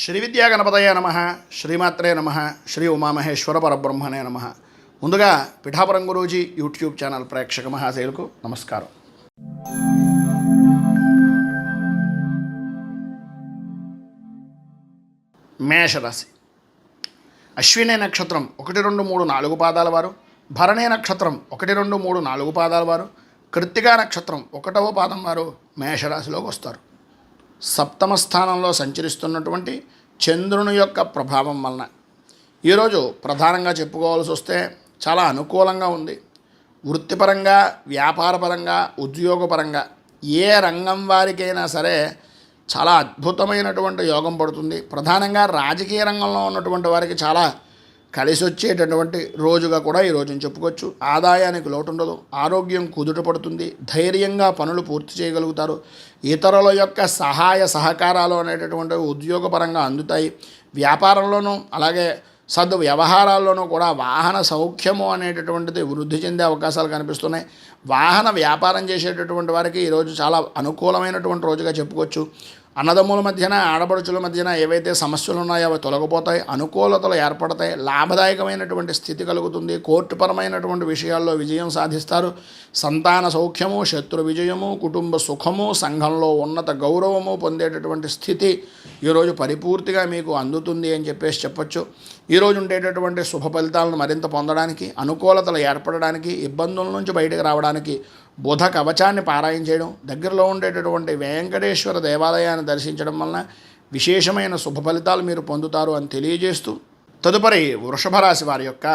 శ్రీ విద్యా గణపతయ నమ, శ్రీమాత్రే నమ, శ్రీ ఉమామహేశ్వర పరబ్రహ్మణే నమ. ముందుగా పిఠాపురం గురూజీ యూట్యూబ్ ఛానల్ ప్రేక్షక మహాశయులకు నమస్కారం. మేషరాశి. అశ్విని నక్షత్రం 1, 2, 3, 4 పాదాల వారు, భరణి నక్షత్రం 1, 2, 3, 4 పాదాల వారు, కృత్తికా నక్షత్రం 1వ పాదం వారు మేషరాశిలోకి వస్తారు. సప్తమ స్థానంలో సంచరిస్తున్నటువంటి చంద్రుని యొక్క ప్రభావం వలన ఈరోజు ప్రధానంగా చెప్పుకోవాల్సి వస్తే చాలా అనుకూలంగా ఉంది. వృత్తిపరంగా, వ్యాపారపరంగా, ఉద్యోగపరంగా ఏ రంగం వారికైనా సరే చాలా అద్భుతమైనటువంటి యోగం పడుతుంది. ప్రధానంగా రాజకీయ రంగంలో ఉన్నటువంటి వారికి చాలా కలిసి వచ్చేటటువంటి రోజుగా కూడా ఈ రోజుని చెప్పుకోవచ్చు. ఆదాయానికి లోటు ఉండదు, ఆరోగ్యం కుదుట పడుతుంది, ధైర్యంగా పనులు పూర్తి చేయగలుగుతారు. ఇతరుల యొక్క సహాయ సహకారాలు అనేటటువంటివి ఉద్యోగపరంగా అందుతాయి. వ్యాపారంలోనూ అలాగే వ్యవహారాల్లోనూ కూడా వాహన సౌఖ్యము అనేటటువంటిది వృద్ధి చెందే అవకాశాలు కనిపిస్తున్నాయి. వాహన వ్యాపారం చేసేటటువంటి వారికి ఈరోజు చాలా అనుకూలమైనటువంటి రోజుగా చెప్పుకోవచ్చు. అన్నదమ్ముల మధ్యన, ఆడపడుచుల మధ్యన ఏవైతే సమస్యలు ఉన్నాయో అవి తొలగిపోతాయి, అనుకూలతలు ఏర్పడతాయి, లాభదాయకమైనటువంటి స్థితి కలుగుతుంది. కోర్టుపరమైనటువంటి విషయాల్లో విజయం సాధిస్తారు. సంతాన సౌఖ్యము, శత్రు విజయము, కుటుంబ సుఖము, సంఘంలో ఉన్నత గౌరవము పొందేటటువంటి స్థితి ఈరోజు పరిపూర్తిగా మీకు అందుతుంది అని చెప్పొచ్చు. ఈరోజు ఉండేటటువంటి శుభ ఫలితాలను మరింత పొందడానికి, అనుకూలతలు ఏర్పడడానికి, ఇబ్బందుల నుంచి బయటకు రావడానికి బుధ కవచాన్ని పారాయణ చేయడం, దగ్గరలో ఉండేటటువంటి వెంకటేశ్వర దేవాలయాన్ని దర్శించడం వలన విశేషమైన శుభ ఫలితాలు మీరు పొందుతారు అని తెలియజేస్తూ తదుపరి వృషభ రాశి వారి యొక్క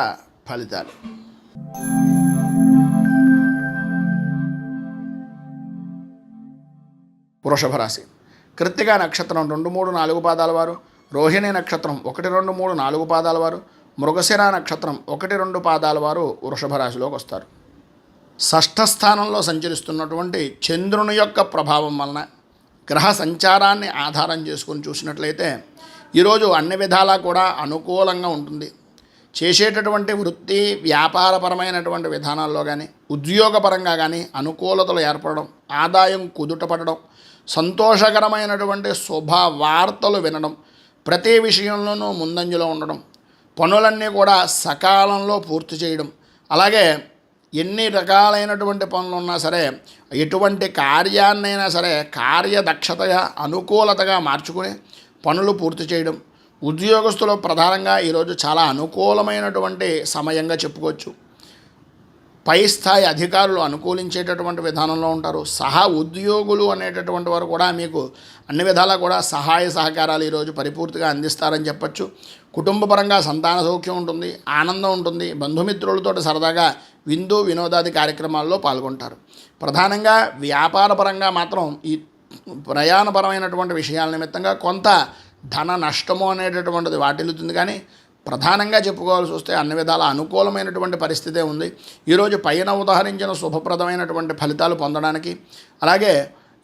ఫలితాలు. వృషభ రాశి. కృత్తికా నక్షత్రం 2, 3, 4 పాదాల వారు, రోహిణి నక్షత్రం 1, 2, 3, 4 పాదాల వారు, మృగశిర నక్షత్రం 1, 2 పాదాల వారు వృషభ రాశిలోకి వస్తారు. షష్ఠ స్థానంలో సంచరిస్తున్నటువంటి చంద్రుని యొక్క ప్రభావం వలన గ్రహ సంచారాన్ని ఆధారం చేసుకుని చూసినట్లయితే ఈరోజు అన్ని విధాలా కూడా అనుకూలంగా ఉంటుంది. చేసేటటువంటి వృత్తి, వ్యాపారపరమైనటువంటి విధానాల్లో కానీ, ఉద్యోగపరంగా కానీ అనుకూలతలు ఏర్పడడం, ఆదాయం కుదుట పడడం, సంతోషకరమైనటువంటి శుభ వార్తలు వినడం, ప్రతి విషయంలోనూ ముందంజలో ఉండడం, పనులన్నీ కూడా సకాలంలో పూర్తి చేయడం, అలాగే ఎన్ని రకాలైనటువంటి పనులు ఉన్నా సరే ఎటువంటి కార్యాన్నైనా సరే కార్యదక్షతగా, అనుకూలతగా మార్చుకుని పనులు పూర్తి చేయడం, ఉద్యోగస్తులు ప్రధానంగా ఈరోజు చాలా అనుకూలమైనటువంటి సమయంగా చెప్పుకోవచ్చు. పై స్థాయి అధికారులు అనుకూలించేటటువంటి విధానంలో ఉంటారు. ఉద్యోగులు అనేటటువంటి వారు కూడా మీకు అన్ని విధాలా కూడా సహాయ సహకారాలు ఈరోజు పరిపూర్తిగా అందిస్తారని చెప్పచ్చు. కుటుంబపరంగా సంతాన సౌఖ్యం ఉంటుంది, ఆనందం ఉంటుంది, బంధుమిత్రులతో సరదాగా విందు వినోదాది కార్యక్రమాల్లో పాల్గొంటారు. ప్రధానంగా వ్యాపారపరంగా మాత్రం ఈ ప్రయాణపరమైనటువంటి విషయాల నిమిత్తంగా కొంత ధన నష్టము అనేటటువంటిది వాటిల్లుతుంది. కానీ ప్రధానంగా చెప్పుకోవాల్సి వస్తే అన్ని విధాల అనుకూలమైనటువంటి పరిస్థితే ఉంది. ఈరోజు పైన ఉదాహరించిన శుభప్రదమైనటువంటి ఫలితాలు పొందడానికి, అలాగే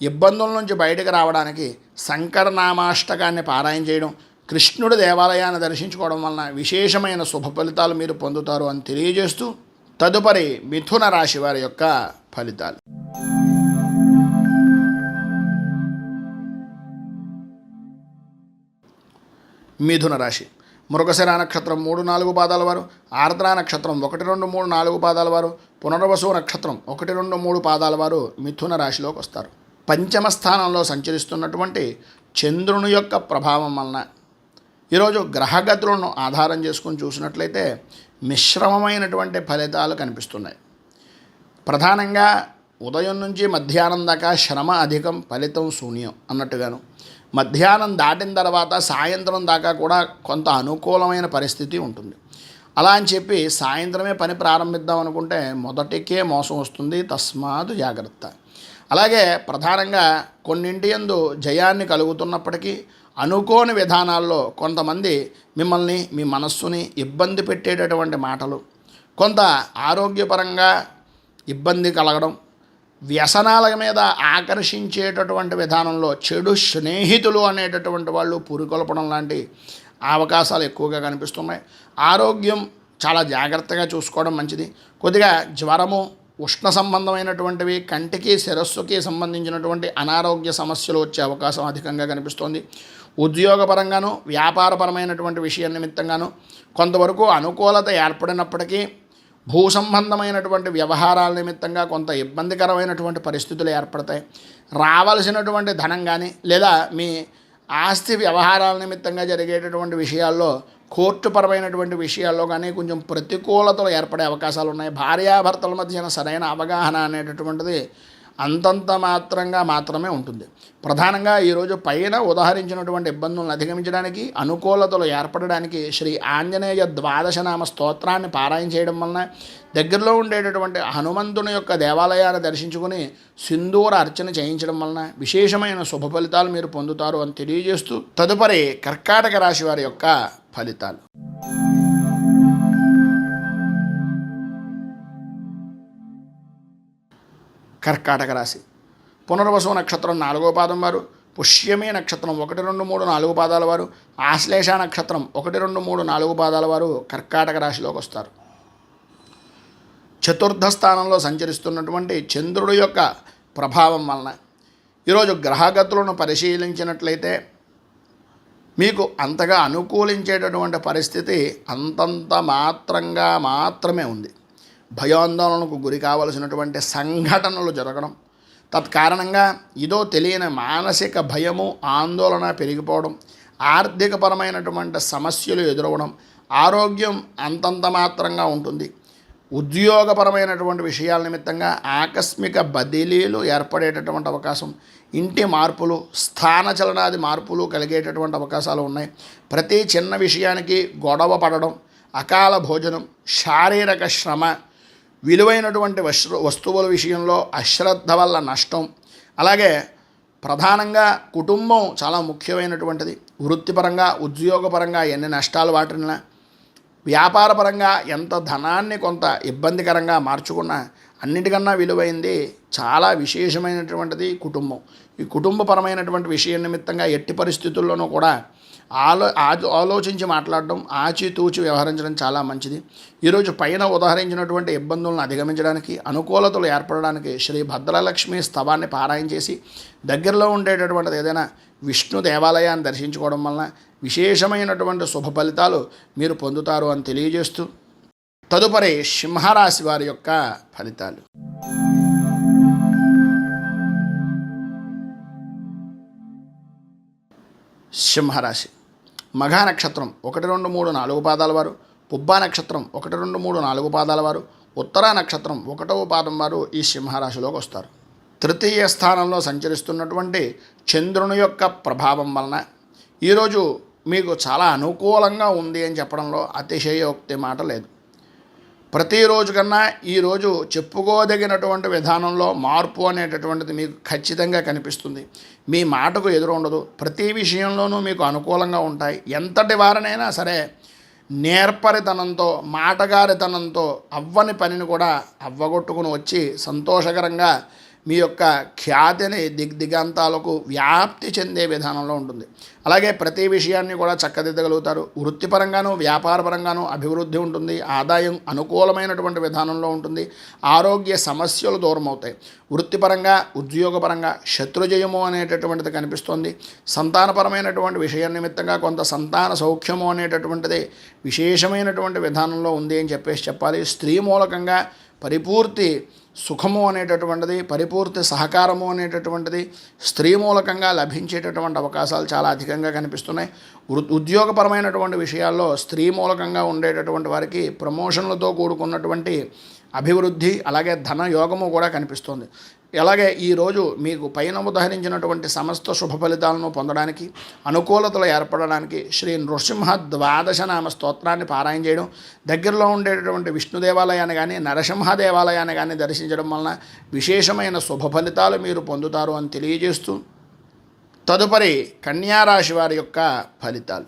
ఇబ్బందుల నుంచి బయటకు రావడానికి శంకరనామాష్టకాన్ని పారాయణ చేయడం, కృష్ణుడి దేవాలయాన్ని దర్శించుకోవడం వలన విశేషమైన శుభ ఫలితాలు మీరు పొందుతారు అని తెలియజేస్తూ తదుపరి మిథున రాశి వారి యొక్క ఫలితాలు. మిథున రాశి. మృగశిర నక్షత్రం 3, 4 పాదాల వారు, ఆర్ద్ర నక్షత్రం 1, 2, 3, 4 పాదాల వారు, పునర్వసు నక్షత్రం 1, 2, 3 పాదాల వారు మిథున రాశిలోకి వస్తారు. పంచమ స్థానంలో సంచరిస్తున్నటువంటి చంద్రుని యొక్క ప్రభావం వలన ఈరోజు గ్రహగతులను ఆధారం చేసుకుని చూసినట్లయితే మిశ్రమమైనటువంటి ఫలితాలు కనిపిస్తున్నాయి. ప్రధానంగా ఉదయం నుంచి మధ్యాహ్నం దాకా శ్రమ అధికం, ఫలితం శూన్యం అన్నట్టుగాను, మధ్యాహ్నం దాటిన తర్వాత సాయంత్రం దాకా కూడా కొంత అనుకూలమైన పరిస్థితి ఉంటుంది. అలా అని చెప్పి సాయంత్రమే పని ప్రారంభిద్దాం అనుకుంటే మొదటికే మోసం వస్తుంది, తస్మాత్ జాగ్రత్త. అలాగే ప్రధానంగా కొన్నింటి యందు జయాన్ని కలుగుతున్నప్పటికీ అనుకోని విధానాల్లో కొంతమంది మిమ్మల్ని, మీ మనస్సుని ఇబ్బంది పెట్టేటటువంటి మాటలు, కొంత ఆరోగ్యపరంగా ఇబ్బంది కలగడం, వ్యసనాల మీద ఆకర్షించేటటువంటి విధానంలో చెడు స్నేహితులు అనేటటువంటి వాళ్ళు పురికొల్పడం లాంటి అవకాశాలు ఎక్కువగా కనిపిస్తున్నాయి. ఆరోగ్యం చాలా జాగ్రత్తగా చూసుకోవడం మంచిది. కొద్దిగా జ్వరము, ఉష్ణ సంబంధమైనటువంటివి, కంటికి శిరస్సుకి సంబంధించినటువంటి అనారోగ్య సమస్యలు వచ్చే అవకాశం అధికంగా కనిపిస్తోంది. ఉద్యోగపరంగాను వ్యాపారపరమైనటువంటి విషయం నిమిత్తంగాను కొంతవరకు అనుకూలత ఏర్పడినప్పటికీ భూ సంబంధమైనటువంటి వ్యవహారాల నిమిత్తంగా కొంత ఇబ్బందికరమైనటువంటి పరిస్థితులు ఏర్పడతాయి. రావలసినటువంటి ధనం కానీ లేదా మీ ఆస్తి వ్యవహారాల నిమిత్తంగా జరిగేటటువంటి విషయాల్లో కోర్టుపరమైనటువంటి విషయాల్లో కానీ కొంచెం ప్రతికూలతలు ఏర్పడే అవకాశాలు ఉన్నాయి. భార్యాభర్తల మధ్యన సరైన అవగాహన అనేటటువంటిది అంతంత మాత్రమే ఉంటుంది. ప్రధానంగా ఈరోజు పైన ఉదాహరించినటువంటి ఇబ్బందులను అధిగమించడానికి అనుకూలతలు ఏర్పడడానికి శ్రీ ఆంజనేయ ద్వాదశనామ స్తోత్రాన్ని పారాయణ చేయడం వలన దగ్గరలో ఉండేటటువంటి హనుమంతుని యొక్క దేవాలయాన్ని దర్శించుకుని సింధూర అర్చన చేయించడం వలన విశేషమైన శుభ ఫలితాలు మీరు పొందుతారు అని తెలియజేస్తూ తదుపరి కర్కాటక రాశి వారి యొక్క ఫలితాలు. కర్కాటక రాశి పునర్వసు నక్షత్రం 4వ పాదం వారు, పుష్యమి నక్షత్రం 1, 2, 3, 4 పాదాల వారు, ఆశ్లేష నక్షత్రం 1, 2, 3, 4 పాదాల వారు కర్కాటక రాశిలోకి వస్తారు. చతుర్థ స్థానంలో సంచరిస్తున్నటువంటి చంద్రుడి యొక్క ప్రభావం వలన ఈరోజు గ్రహగతులను పరిశీలించినట్లయితే మీకు అంతగా అనుకూలించేటటువంటి పరిస్థితి అంతంత మాత్రమే ఉంది. భయాందోళనకు గురి కావలసినటువంటి సంఘటనలు జరగడం, తత్కారణంగా ఇదో తెలియని మానసిక భయము ఆందోళన పెరిగిపోవడం, ఆర్థికపరమైనటువంటి సమస్యలు ఎదురవడం, ఆరోగ్యం అంతంత మాత్రంగా ఉంటుంది. ఉద్యోగపరమైనటువంటి విషయాల నిమిత్తంగా ఆకస్మిక బదిలీలు ఏర్పడేటటువంటి అవకాశం, ఇంటి మార్పులు, స్థానచలనాది మార్పులు కలిగేటటువంటి అవకాశాలు ఉన్నాయి. ప్రతి చిన్న విషయానికి గొడవ పడడం, అకాల భోజనం, శారీరక శ్రమ, విలువైనటువంటి వస్తువుల విషయంలో అశ్రద్ధ వల్ల నష్టం, అలాగే ప్రధానంగా కుటుంబం చాలా ముఖ్యమైనటువంటిది. వృత్తిపరంగా ఉద్యోగపరంగా ఎన్ని నష్టాలు వాటినా, వ్యాపారపరంగా ఎంత ధనాన్ని కొంత ఇబ్బందికరంగా మార్చుకున్నా అన్నిటికన్నా విలువైంది చాలా విశేషమైనటువంటిది కుటుంబం. ఈ కుటుంబపరమైనటువంటి విషయం నిమిత్తంగా ఎట్టి పరిస్థితుల్లోనూ కూడా ఆలోచించి మాట్లాడడం, ఆచితూచి వ్యవహరించడం చాలా మంచిది. ఈరోజు పైన ఉదాహరించినటువంటి ఇబ్బందులను అధిగమించడానికి, అనుకూలతలు ఏర్పడడానికి శ్రీ భద్రలక్ష్మి స్తవాన్ని పారాయణ చేసి దగ్గరలో ఉండేటటువంటిది ఏదైనా విష్ణు దేవాలయాన్ని దర్శించుకోవడం వలన విశేషమైనటువంటి శుభ ఫలితాలు మీరు పొందుతారు అని తెలియజేస్తూ తదుపరి సింహరాశి వారి యొక్క ఫలితాలు. సింహరాశి మఘా నక్షత్రం 1, 2, 3, 4 పాదాల వారు, పుబ్బా నక్షత్రం 1, 2, 3, 4 పాదాల వారు, ఉత్తరా నక్షత్రం 1వ పాదం వారు ఈ సింహరాశిలోకి వస్తారు. తృతీయ స్థానంలో సంచరిస్తున్నటువంటి చంద్రుని యొక్క ప్రభావం వలన ఈరోజు మీకు చాలా అనుకూలంగా ఉంది అని చెప్పడంలో అతిశయోక్తి మాట లేదు. ప్రతిరోజు కన్నా ఈరోజు చెప్పుకోదగినటువంటి విధానంలో మార్పు అనేటటువంటిది మీకు ఖచ్చితంగా కనిపిస్తుంది. మీ మాటకు ఎదురు ఉండదు. ప్రతి విషయంలోనూ మీకు అనుకూలంగా ఉంటాయి. ఎంతటి వారినైనా సరే నేర్పరితనంతో, మాటగారితనంతో అవ్వని పనిని కూడా అవ్వగొట్టుకుని వచ్చి సంతోషకరంగా మీ యొక్క ఖ్యాతిని దిగ్దిగంతాలకు వ్యాప్తి చెందే విధానంలో ఉంటుంది. అలాగే ప్రతి విషయాన్ని కూడా చక్కదిద్దగలుగుతారు. వృత్తిపరంగాను వ్యాపారపరంగాను అభివృద్ధి ఉంటుంది. ఆదాయం అనుకూలమైనటువంటి విధానంలో ఉంటుంది. ఆరోగ్య సమస్యలు దూరం అవుతాయి. వృత్తిపరంగా ఉద్యోగపరంగా శత్రుజయము అనేటటువంటిది కనిపిస్తోంది. సంతానపరమైనటువంటి విషయం నిమిత్తంగా కొంత సంతాన సౌఖ్యము అనేటటువంటిది విశేషమైనటువంటి విధానంలో ఉంది అని చెప్పాలి. స్త్రీ మూలకంగా పరిపూర్తి సుఖము అనేటటువంటిది, పరిపూర్తి సహకారము అనేటటువంటిది స్త్రీ మూలకంగా లభించేటటువంటి అవకాశాలు చాలా అధికంగా కనిపిస్తున్నాయి. ఉద్యోగపరమైనటువంటి విషయాల్లో స్త్రీ మూలకంగా ఉండేటటువంటి వారికి ప్రమోషన్లతో కూడుకున్నటువంటి అభివృద్ధి, అలాగే ధన యోగము కూడా కనిపిస్తుంది. అలాగే ఈరోజు మీకు పైన ఉదహరించినటువంటి సమస్త శుభ ఫలితాలను పొందడానికి, అనుకూలతలు ఏర్పడడానికి శ్రీ నృసింహ ద్వాదశనామ స్తోత్రాన్ని పారాయణ చేయడం, దగ్గరలో ఉండేటటువంటి విష్ణు దేవాలయాన్ని కానీ నరసింహ దేవాలయాన్ని కానీ దర్శించడం వలన విశేషమైన శుభ ఫలితాలు మీరు పొందుతారు అని తెలియజేస్తూ తదుపరి కన్యారాశి వారి యొక్క ఫలితాలు.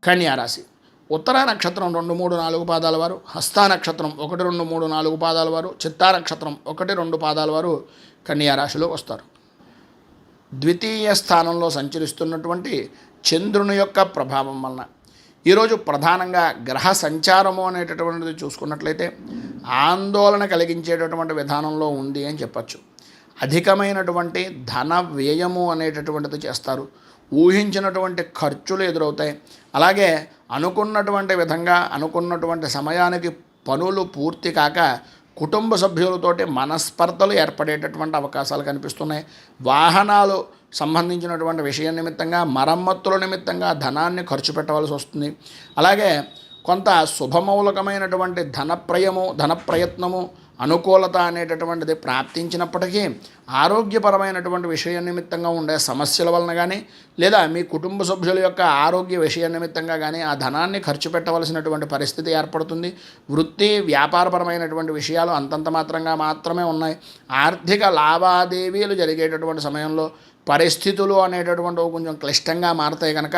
కన్యారాశి ఉత్తరా నక్షత్రం 2, 3, 4 పాదాల వారు, హస్తా నక్షత్రం 1, 2, 3, 4 పాదాల వారు, చిత్తా నక్షత్రం 1, 2 పాదాల వారు కన్యారాశిలోకి వస్తారు. ద్వితీయ స్థానంలో సంచరిస్తున్నటువంటి చంద్రుని యొక్క ప్రభావం వలన ఈరోజు ప్రధానంగా గ్రహ సంచారము అనేటటువంటిది చూసుకున్నట్లయితే ఆందోళన కలిగించేటటువంటి విధానంలో ఉంది అని చెప్పచ్చు. అధికమైనటువంటి ధన వ్యయము అనేటటువంటిది చేస్తారు. ఊహించినటువంటి ఖర్చులు ఎదురవుతాయి. అలాగే అనుకున్నటువంటి విధంగా అనుకున్నటువంటి సమయానికి పనులు పూర్తి కాక కుటుంబ సభ్యులతోటి మనస్పర్ధలు ఏర్పడేటటువంటి అవకాశాలు కనిపిస్తున్నాయి. వాహనాలు సంబంధించినటువంటి విషయం నిమిత్తంగా మరమ్మతుల నిమిత్తంగా ధనాన్ని ఖర్చు పెట్టవలసి వస్తుంది. అలాగే కొంత శుభమూలకమైనటువంటి ధన ప్రయత్నము అనుకూలత అనేటటువంటిది ప్రాప్తించినప్పటికీ ఆరోగ్యపరమైనటువంటి విషయం నిమిత్తంగా ఉండే సమస్యల వలన కానీ లేదా మీ కుటుంబ సభ్యుల యొక్క ఆరోగ్య విషయం నిమిత్తంగా కానీ ఆ ధనాన్ని ఖర్చు పెట్టవలసినటువంటి పరిస్థితి ఏర్పడుతుంది. వృత్తి వ్యాపారపరమైనటువంటి విషయాలు అంతంత మాత్రమే ఉన్నాయి. ఆర్థిక లావాదేవీలు జరిగేటటువంటి సమయంలో పరిస్థితులు అనేటటువంటివి కొంచెం క్లిష్టంగా మారతాయి కనుక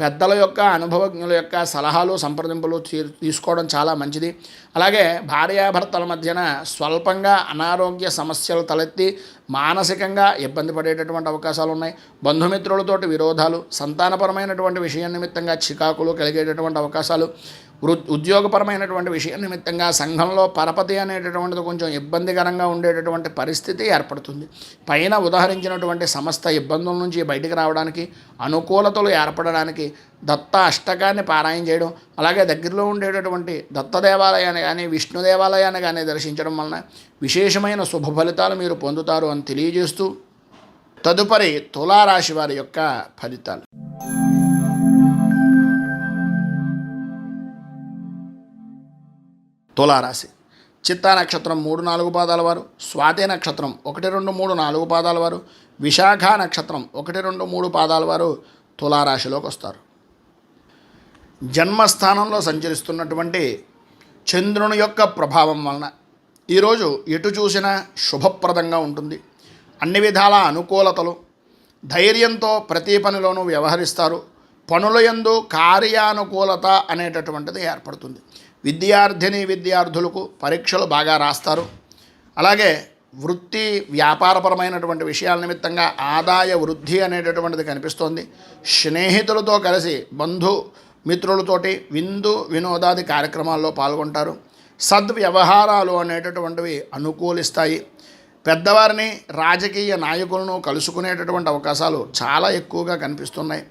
పెద్దల యొక్క అనుభవజ్ఞుల యొక్క సలహాలు సంప్రదింపులు తీసుకోవడం చాలా మంచిది. అలాగే భార్యాభర్తల మధ్యన స్వల్పంగా అనారోగ్య సమస్యలు తలెత్తి మానసికంగా ఇబ్బంది పడేటటువంటి అవకాశాలు ఉన్నాయి. బంధుమిత్రులతోటి విరోధాలు, సంతానపరమైనటువంటి విషయం నిమిత్తంగా చికాకులు కలిగేటటువంటి అవకాశాలు, ఉద్యోగపరమైనటువంటి విషయం నిమిత్తంగా సంఘంలో పరపతి అనేటటువంటిది కొంచెం ఇబ్బందికరంగా ఉండేటటువంటి పరిస్థితి ఏర్పడుతుంది. పైన ఉదాహరించినటువంటి సమస్త ఇబ్బందుల నుంచి బయటికి రావడానికి, అనుకూలతలు ఏర్పడడానికి దత్త అష్టకాన్ని పారాయణ చేయడం, అలాగే దగ్గరలో ఉండేటటువంటి దత్త దేవాలయాన్ని కానీ విష్ణు దేవాలయాన్ని కానీ దర్శించడం వలన విశేషమైన శుభ ఫలితాలు మీరు పొందుతారు అని తెలియజేస్తూ తదుపరి తులారాశి వారి యొక్క ఫలితాలు. తులారాశి చిత్తా నక్షత్రం 3-4 పాదాల వారు, స్వాతి నక్షత్రం 1, 2, 3, 4 పాదాల వారు, విశాఖ నక్షత్రం 1, 2, 3 పాదాల వారు తులారాశిలోకి వస్తారు. జన్మస్థానంలో సంచరిస్తున్నటువంటి చంద్రుని యొక్క ప్రభావం వలన ఈరోజు ఎటు చూసినా శుభప్రదంగా ఉంటుంది. అన్ని విధాల అనుకూలతలు, ధైర్యంతో ప్రతి పనిలోనూ వ్యవహరిస్తారు. పనుల యందు కార్యానుకూలత అనేటటువంటిది ఏర్పడుతుంది. విద్యార్థులకు పరీక్షలు బాగా రాస్తారు. అలాగే వృత్తి వ్యాపారపరమైనటువంటి విషయాల నిమిత్తంగా ఆదాయ వృద్ధి అనేటటువంటిది కనిపిస్తోంది. స్నేహితులతో కలిసి బంధుమిత్రులతోటి వినోదాది కార్యక్రమాల్లో పాల్గొంటారు. సద్వ్యవహారాలు అనేటటువంటివి అనుకూలిస్తాయి. పెద్దవారిని, రాజకీయ నాయకులను కలుసుకునేటటువంటి అవకాశాలు చాలా ఎక్కువగా కనిపిస్తున్నాయి.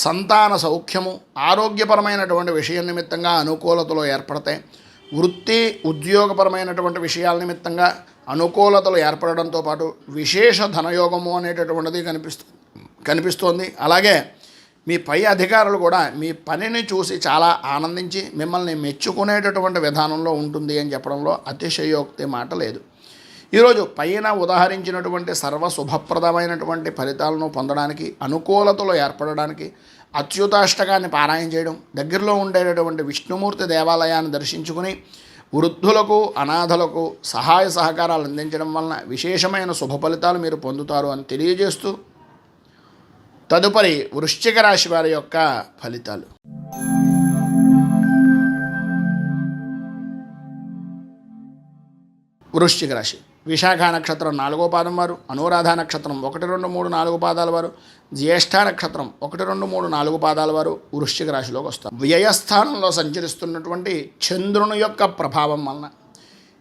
సంతాన సౌఖ్యము, ఆరోగ్యపరమైనటువంటి విషయం నిమిత్తంగా అనుకూలతలు ఏర్పడతాయి. వృత్తి ఉద్యోగపరమైనటువంటి విషయాల నిమిత్తంగా అనుకూలతలు ఏర్పడడంతో పాటు విశేష ధనయోగము అనేటటువంటిది కనిపిస్తోంది. అలాగే మీ పై అధికారులు కూడా మీ పనిని చూసి చాలా ఆనందించి మిమ్మల్ని మెచ్చుకునేటటువంటి విధానంలో ఉంటుంది అని చెప్పడంలో అతిశయోక్తి మాట లేదు. ఈరోజు పైన ఉదాహరించినటువంటి సర్వశుభప్రదమైనటువంటి ఫలితాలను పొందడానికి, అనుకూలతలు ఏర్పడడానికి అచ్యుతాష్టకాన్ని పారాయణ చేయడం, దగ్గరలో ఉండేటటువంటి విష్ణుమూర్తి దేవాలయాన్ని దర్శించుకుని వృద్ధులకు, అనాథలకు సహాయ సహకారాలు అందించడం వలన విశేషమైన శుభ ఫలితాలు మీరు పొందుతారు అని తెలియజేస్తూ తదుపరి వృశ్చిక రాశి వారి యొక్క ఫలితాలు. వృశ్చిక రాశి విశాఖ నక్షత్రం 4వ పాదం వారు, అనురాధ నక్షత్రం 1, 2, 3, 4 పాదాల వారు, జ్యేష్ఠ నక్షత్రం 1, 2, 3, 4 పాదాల వారు వృశ్చిక రాశిలోకి వస్తారు. వ్యయస్థానంలో సంచరిస్తున్నటువంటి చంద్రుని యొక్క ప్రభావం వలన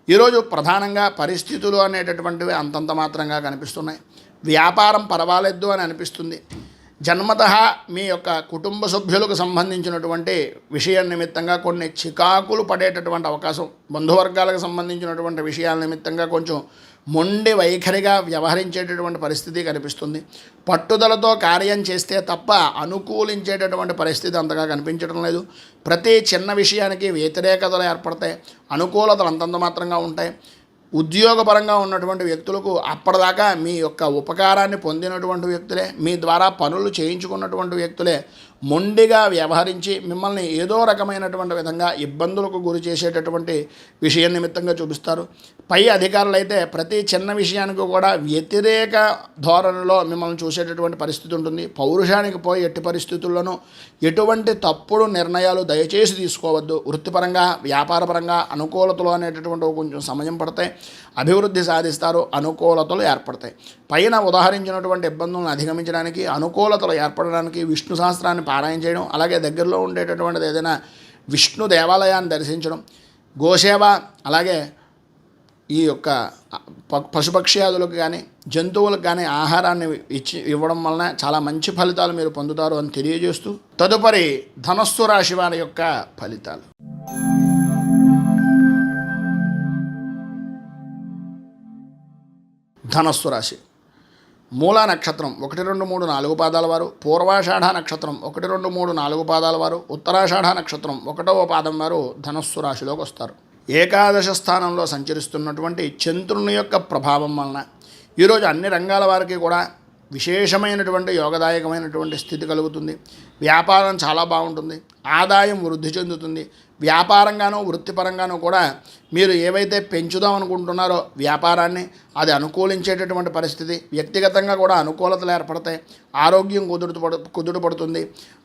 ఈరోజు ప్రధానంగా పరిస్థితులు అనేటటువంటివి అంతంత మాత్రంగా కనిపిస్తున్నాయి. వ్యాపారం పర్వాలేదు అని అనిపిస్తుంది. జన్మతః మీ యొక్క కుటుంబ సభ్యులకు సంబంధించినటువంటి విషయం నిమిత్తంగా కొన్ని చికాకులు పడేటటువంటి అవకాశం, బంధువర్గాలకు సంబంధించినటువంటి విషయాల నిమిత్తంగా కొంచెం మొండి వైఖరిగా వ్యవహరించేటటువంటి పరిస్థితి కనిపిస్తుంది. పట్టుదలతో కార్యం చేస్తే తప్ప అనుకూలించేటటువంటి పరిస్థితి అంతగా కనిపించడం లేదు. ప్రతి చిన్న విషయానికి వ్యతిరేకతలు ఏర్పడతాయి, అనుకూలతలు అంతంత మాత్రంగా ఉంటాయి. ఉద్యోగపరంగా ఉన్నటువంటి వ్యక్తులకు అప్పటిదాకా మీ యొక్క ఉపకారాన్ని పొందినటువంటి వ్యక్తులే, మీ ద్వారా పనులు చేయించుకున్నటువంటి వ్యక్తులే మొండిగా వ్యవహరించి మిమ్మల్ని ఏదో రకమైనటువంటి విధంగా ఇబ్బందులకు గురి చేసేటటువంటి విషయం నిమిత్తంగా చూపిస్తారు. పై అధికారులు అయితే ప్రతి చిన్న విషయానికి కూడా వ్యతిరేక ధోరణిలో మిమ్మల్ని చూసేటటువంటి పరిస్థితి ఉంటుంది. పౌరుషానికి పోయి ఎట్టి పరిస్థితుల్లోనూ ఎటువంటి తప్పుడు నిర్ణయాలు దయచేసి తీసుకోవద్దు. వృత్తిపరంగా, వ్యాపారపరంగా అనుకూలతలు అనేటటువంటి కొంచెం సమయం పడతాయి. అభివృద్ధి సాధిస్తారు, అనుకూలతలు ఏర్పడతాయి. పైన ఉదాహరించినటువంటి ఇబ్బందులను అధిగమించడానికి, అనుకూలతలు ఏర్పడడానికి విష్ణు సహస్రాన్ని పారాయణ చేయడం, అలాగే దగ్గరలో ఉండేటటువంటిది ఏదైనా విష్ణు దేవాలయాన్ని దర్శించడం, గోసేవ, అలాగే ఈ యొక్క పశుపక్ష్యాదులకు కానీ జంతువులకు కానీ ఆహారాన్ని ఇవ్వడం వలన చాలా మంచి ఫలితాలు మీరు పొందుతారు అని తెలియజేస్తూ తదుపరి ధనస్సు రాశి వారి యొక్క ఫలితాలు. ధనస్సు రాశి మూలా నక్షత్రం 1, 2, 3, 4 పాదాల వారు, పూర్వాషాఢ నక్షత్రం 1, 2, 3, 4 పాదాల వారు, ఉత్తరాషాఢ నక్షత్రం 1వ పాదం వారు ధనస్సు రాశిలోకి వస్తారు. ఏకాదశ స్థానంలో సంచరిస్తున్నటువంటి చంద్రుని యొక్క ప్రభావం వలన ఈరోజు అన్ని రంగాల వారికి కూడా విశేషమైనటువంటి యోగదాయకమైనటువంటి స్థితి కలుగుతుంది. వ్యాపారం చాలా బాగుంటుంది, ఆదాయం వృద్ధి చెందుతుంది. వ్యాపారంగానూ వృత్తిపరంగానూ కూడా మీరు ఏవైతే పెంచుదాం అనుకుంటున్నారో వ్యాపారాన్ని అది అనుకూలించేటటువంటి పరిస్థితి, వ్యక్తిగతంగా కూడా అనుకూలతలు ఏర్పడతాయి. ఆరోగ్యం కుదుటపడుతుంది.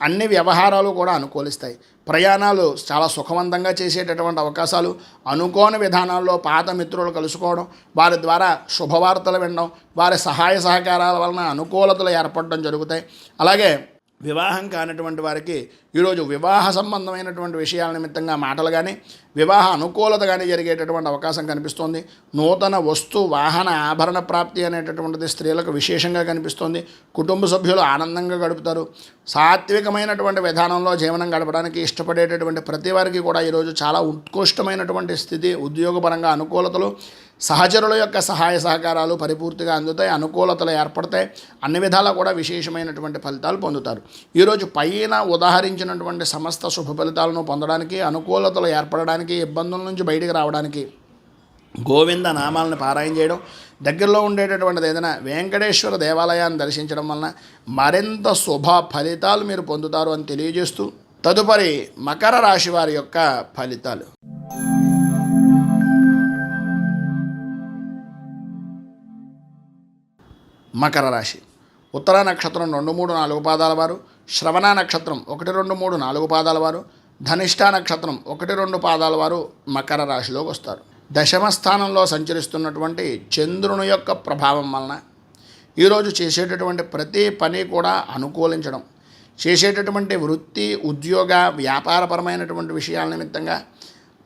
అన్ని వ్యవహారాలు కూడా అనుకూలిస్తాయి. ప్రయాణాలు చాలా సుఖవంతంగా చేసేటటువంటి అవకాశాలు, అనుకోని విధానాల్లో పాత మిత్రులు కలుసుకోవడం, వారి ద్వారా శుభవార్తలు వినడం, వారి సహాయ సహకారాల వలన అనుకూలతలు ఏర్పడడం జరుగుతాయి. అలాగే వివాహం కానటువంటి వారికి ఈరోజు వివాహ సంబంధమైనటువంటి విషయాల నిమిత్తంగా మాటలు కానీ వివాహ అనుకూలత కానీ జరిగేటటువంటి అవకాశం కనిపిస్తోంది. నూతన వస్తు వాహన ఆభరణ ప్రాప్తి అనేటటువంటిది స్త్రీలకు విశేషంగా కనిపిస్తోంది. కుటుంబ సభ్యులు ఆనందంగా గడుపుతారు. సాత్వికమైనటువంటి విధానంలో జీవనం గడపడానికి ఇష్టపడేటటువంటి ప్రతి వారికి కూడా ఈరోజు చాలా ఉత్కృష్టమైనటువంటి స్థితి, ఉద్యోగపరంగా అనుకూలతలు, సహచరుల యొక్క సహాయ సహకారాలు పరిపూర్తిగా అందుతాయి. అనుకూలతలు ఏర్పడతాయి. అన్ని విధాలా కూడా విశేషమైనటువంటి ఫలితాలు పొందుతారు. ఈరోజు పైన ఉదాహరించినటువంటి సమస్త శుభ ఫలితాలను పొందడానికి, అనుకూలతలు ఏర్పడడానికి, ఇబ్బందుల నుంచి బయటికి రావడానికి గోవింద నామాలను పారాయణ చేయడం, దగ్గరలో ఉండేటటువంటిది ఏదైనా వెంకటేశ్వర దేవాలయాన్ని దర్శించడం వలన మరింత శుభ ఫలితాలు మీరు పొందుతారు అని తెలియజేస్తూ తదుపరి మకర రాశి వారి యొక్క ఫలితాలు. మకర రాశి ఉత్తర నక్షత్రం 2, 3, 4 పాదాల వారు, శ్రవణ నక్షత్రం 1, 2, 3, 4 పాదాల వారు, ధనిష్ఠ నక్షత్రం 1, 2 పాదాల వారు మకర రాశిలోకి వస్తారు. దశమ స్థానంలో సంచరిస్తున్నటువంటి చంద్రుని యొక్క ప్రభావం వలన ఈరోజు చేసేటటువంటి ప్రతి పని కూడా అనుకూలించడం, చేసేటటువంటి వృత్తి ఉద్యోగ వ్యాపారపరమైనటువంటి విషయాల నిమిత్తంగా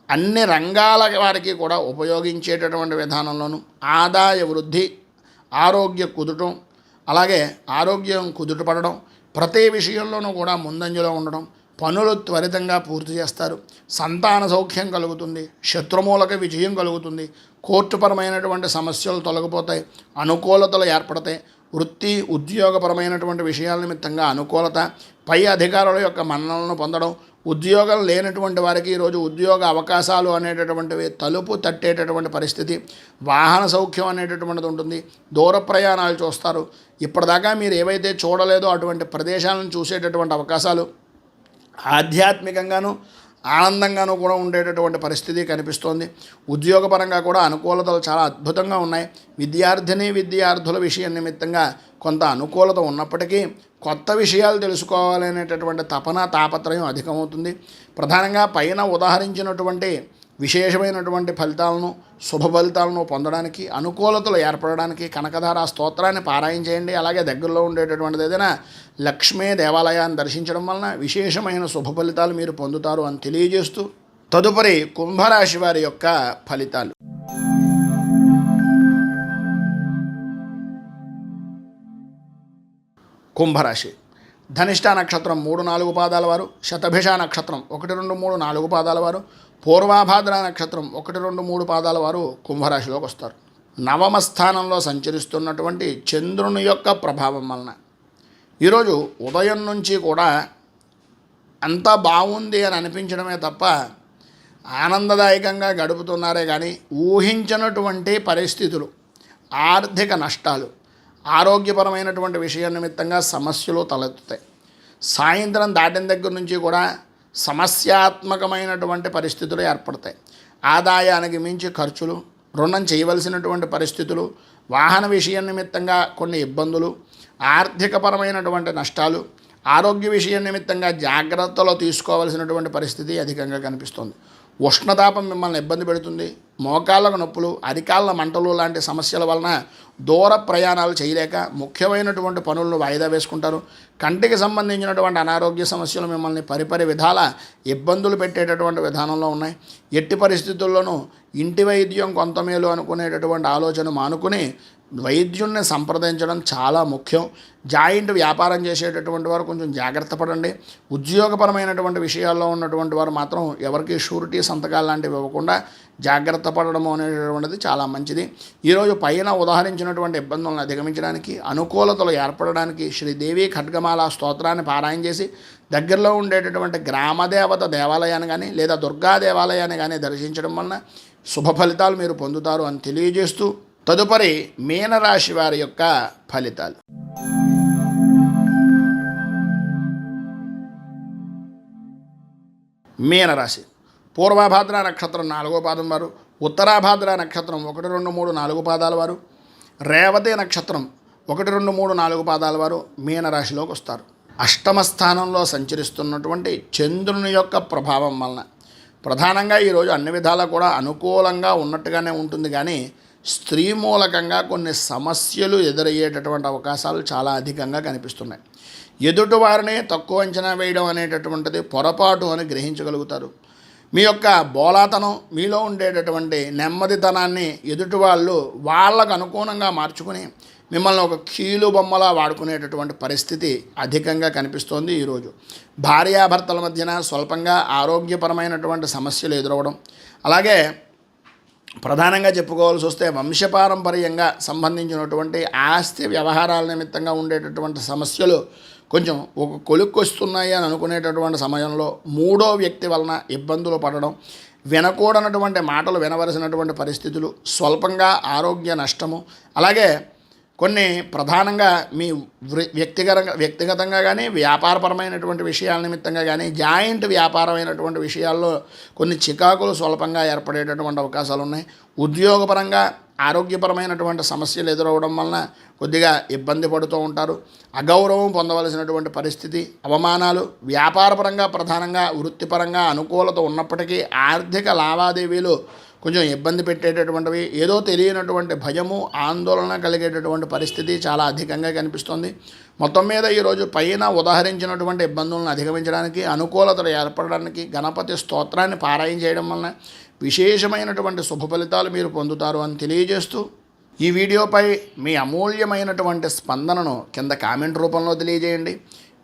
అన్ని రంగాల వారికి కూడా ఉపయోగించేటటువంటి విధానంలోనూ ఆదాయ వృద్ధి, ఆరోగ్య కుదుటం, అలాగే ఆరోగ్యం కుదుటపడడం, ప్రతి విషయంలోనూ కూడా ముందంజలో ఉండడం, పనులు త్వరితంగా పూర్తి చేస్తారు. సంతాన సౌఖ్యం కలుగుతుంది. శత్రుమూలక విజయం కలుగుతుంది. కోర్టుపరమైనటువంటి సమస్యలు తొలగిపోతాయి. అనుకూలతలు ఏర్పడతాయి. వృత్తి ఉద్యోగపరమైనటువంటి విషయాల నిమిత్తంగా అనుకూలత, పై అధికారుల యొక్క మన్ననలను పొందడం, ఉద్యోగం లేనటువంటి వారికి ఈరోజు ఉద్యోగ అవకాశాలు అనేటటువంటివి తలుపు తట్టేటటువంటి పరిస్థితి, వాహన సౌఖ్యం అనేటటువంటిది ఉంటుంది. దూర ప్రయాణాలు చూస్తారు. ఇప్పటిదాకా మీరు ఏవైతే చూడలేదో అటువంటి ప్రదేశాలను చూసేటటువంటి అవకాశాలు, ఆధ్యాత్మికంగాను ఆనందంగానూ కూడా ఉండేటటువంటి పరిస్థితి కనిపిస్తోంది. ఉద్యోగపరంగా కూడా అనుకూలతలు చాలా అద్భుతంగా ఉన్నాయి. విద్యార్థుల విషయం నిమిత్తంగా కొంత అనుకూలత ఉన్నప్పటికీ కొత్త విషయాలు తెలుసుకోవాలనేటటువంటి తపన తాపత్రయం అధికమవుతుంది. ప్రధానంగా పైన ఉదాహరించినటువంటి విశేషమైనటువంటి ఫలితాలను, శుభ ఫలితాలను పొందడానికి, అనుకూలతలు ఏర్పడడానికి కనకధార స్తోత్రాన్ని పారాయణ చేయండి. అలాగే దగ్గరలో ఉండేటటువంటిది ఏదైనా లక్ష్మీ దేవాలయాన్ని దర్శించడం వలన విశేషమైన శుభ ఫలితాలు మీరు పొందుతారు అని తెలియజేస్తూ తదుపరి కుంభరాశి వారి యొక్క ఫలితాలు. కుంభరాశి ధనిష్ఠ నక్షత్రం 3, 4 పాదాల వారు, శతభిష నక్షత్రం 1, 2, 3, 4 పాదాల వారు, పూర్వాభాద్ర నక్షత్రం 1, 2, 3 పాదాల వారు కుంభరాశిలోకి వస్తారు. నవమ స్థానంలో సంచరిస్తున్నటువంటి చంద్రుని యొక్క ప్రభావం వలన ఈరోజు ఉదయం నుంచి కూడా అంతా బాగుంది అని అనిపించడమే తప్ప ఆనందదాయకంగా గడుపుతున్నారే కానీ ఊహించినటువంటి పరిస్థితులు, ఆర్థిక నష్టాలు, ఆరోగ్యపరమైనటువంటి విషయం నిమిత్తంగా సమస్యలు తలెత్తుతాయి. సాయంత్రం దాటిన దగ్గర నుంచి కూడా సమస్యాత్మకమైనటువంటి పరిస్థితులు ఏర్పడతాయి. ఆదాయానికి మించి ఖర్చులు, రుణం చేయవలసినటువంటి పరిస్థితులు, వాహన విషయం నిమిత్తంగా కొన్ని ఇబ్బందులు, ఆర్థికపరమైనటువంటి నష్టాలు, ఆరోగ్య విషయం నిమిత్తంగా జాగ్రత్తలు తీసుకోవాల్సినటువంటి పరిస్థితి అధికంగా కనిపిస్తుంది. ఉష్ణతాపం మిమ్మల్ని ఇబ్బంది పెడుతుంది. మోకాళ్ళకు నొప్పులు, అరికాళ్ళ మంటలు లాంటి సమస్యల వలన దూర ప్రయాణాలు చేయలేక ముఖ్యమైనటువంటి పనులను వాయిదా వేసుకుంటారు. కంటికి సంబంధించినటువంటి అనారోగ్య సమస్యలు మిమ్మల్ని పరిపరి విధాల ఇబ్బందులు పెట్టేటటువంటి విధానంలో ఉన్నాయి. ఎట్టి పరిస్థితుల్లోనూ ఇంటి వైద్యం కొంత మేలు అనుకునేటటువంటి ఆలోచన మానుకుని వైద్యుల్ని సంప్రదించడం చాలా ముఖ్యం. జాయింట్ వ్యాపారం చేసేటటువంటి వారు కొంచెం జాగ్రత్త పడండి. ఉద్యోగపరమైనటువంటి విషయాల్లో ఉన్నటువంటి వారు మాత్రం ఎవరికి షూరిటీ సంతకాలు లాంటివి ఇవ్వకుండా జాగ్రత్త పడడం అనేటటువంటిది చాలా మంచిది. ఈరోజు పైన ఉదాహరించినటువంటి ఇబ్బందులను అధిగమించడానికి, అనుకూలతలు ఏర్పడడానికి శ్రీదేవి ఖడ్గమాల స్తోత్రాన్ని పారాయణ చేసి దగ్గరలో ఉండేటటువంటి గ్రామదేవత దేవాలయాన్ని కానీ లేదా దుర్గా దేవాలయాన్ని కానీ దర్శించడం వలన శుభ ఫలితాలు మీరు పొందుతారు అని తెలియజేస్తూ తదుపరి మీనరాశి వారి యొక్క ఫలితాలు. మీనరాశి పూర్వభాద్ర నక్షత్రం 4వ పాదం వారు, ఉత్తరాభాద్ర నక్షత్రం 1, 2, 3, 4 పాదాల వారు, రేవతి నక్షత్రం 1, 2, 3, 4 పాదాల వారు మీనరాశిలోకి వస్తారు. అష్టమ స్థానంలో సంచరిస్తున్నటువంటి చంద్రుని యొక్క ప్రభావం వలన ప్రధానంగా ఈరోజు అన్ని విధాలా కూడా అనుకూలంగా ఉన్నట్టుగానే ఉంటుంది. కానీ స్త్రీ మూలకంగా కొన్ని సమస్యలు ఎదురయ్యేటటువంటి అవకాశాలు చాలా అధికంగా కనిపిస్తున్నాయి. ఎదుటివారిని తక్కువ అంచనా వేయడం అనేటటువంటిది పొరపాటు అని గ్రహించగలుగుతారు. మీ యొక్క బోలాతనం, మీలో ఉండేటటువంటి నెమ్మదితనాన్ని ఎదుటి వాళ్ళు వాళ్ళకు అనుగుణంగా మార్చుకుని మిమ్మల్ని ఒక కీలు బొమ్మలా వాడుకునేటటువంటి పరిస్థితి అధికంగా కనిపిస్తోంది. ఈరోజు భార్యాభర్తల మధ్యన స్వల్పంగా ఆరోగ్యపరమైనటువంటి సమస్యలు ఎదురవడం, అలాగే ప్రధానంగా చెప్పుకోవాల్సి వస్తే వంశపారంపర్యంగా సంబంధించినటువంటి ఆస్తి వ్యవహారాల నిమిత్తంగా ఉండేటటువంటి సమస్యలు కొంచెం ఒక కొలుక్కొస్తున్నాయి అని అనుకునేటటువంటి సమయంలో మూడో వ్యక్తి వలన ఇబ్బందులు పడడం, వినకూడనటువంటి మాటలు వినవలసినటువంటి పరిస్థితులు, స్వల్పంగా ఆరోగ్య నష్టము, అలాగే కొన్ని ప్రధానంగా మీ వ్యక్తిగతంగా కానీ వ్యాపారపరమైనటువంటి విషయాల నిమిత్తంగా కానీ జాయింట్ వ్యాపారమైనటువంటి విషయాల్లో కొన్ని చికాకులు స్వల్పంగా ఏర్పడేటటువంటి అవకాశాలు ఉన్నాయి. ఉద్యోగపరంగా ఆరోగ్యపరమైనటువంటి సమస్యలు ఎదురవడం వలన కొద్దిగా ఇబ్బంది పడుతూ ఉంటారు. అగౌరవం పొందవలసినటువంటి పరిస్థితి, అవమానాలు, వ్యాపారపరంగా ప్రధానంగా వృత్తిపరంగా అనుకూలత ఉన్నప్పటికీ ఆర్థిక లావాదేవీలు కొంచెం ఇబ్బంది పెట్టేటటువంటివి, ఏదో తెలియనటువంటి భయము, ఆందోళన కలిగేటటువంటి పరిస్థితి చాలా అధికంగా కనిపిస్తుంది. మొత్తం మీద ఈరోజు పైన ఉదాహరించినటువంటి ఇబ్బందులను అధిగమించడానికి, అనుకూలతలు ఏర్పడడానికి గణపతి స్తోత్రాన్ని పారాయణ చేయడం వలన విశేషమైనటువంటి శుభ ఫలితాలు మీరు పొందుతారు అని తెలియజేస్తూ ఈ వీడియోపై మీ అమూల్యమైనటువంటి స్పందనను కింద కామెంట్ రూపంలో తెలియజేయండి.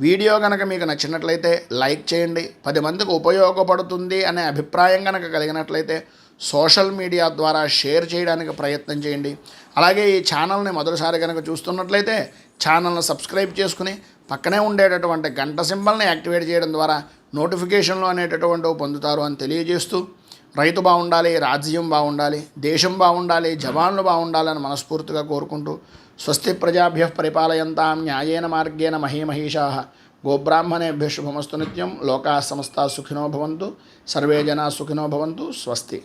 వీడియో కనుక మీకు నచ్చినట్లయితే లైక్ చేయండి. 10 మందికి ఉపయోగపడుతుంది అనే అభిప్రాయం కనుక కలిగినట్లయితే సోషల్ మీడియా ద్వారా షేర్ చేయడానికి ప్రయత్నం చేయండి. అలాగే ఈ ఛానల్ని మొదటిసారి కనుక చూస్తున్నట్లయితే ఛానల్ని సబ్స్క్రైబ్ చేసుకుని పక్కనే ఉండేటటువంటి గంట సింబల్ని యాక్టివేట్ చేయడం ద్వారా నోటిఫికేషన్లు అనేటటువంటివి పొందుతారు అని తెలియజేస్తూ రైతు బాగుండాలి, రాజ్యం బాగుండాలి, దేశం బాగుండాలి, జవాన్లు బాగుండాలని మనస్ఫూర్తిగా కోరుకుంటూ స్వస్తి ప్రజాభ్యః పరిపాలయంతాం న్యాయేన మార్గేణ మహీమహీషాః గోబ్రాహ్మణేభ్యः శుభమస్తు నిత్యం. లోకాः సమస్తాः సుఖినో భవంతు. సర్వే జనాः సుఖినో భవంతు. స్వస్తి.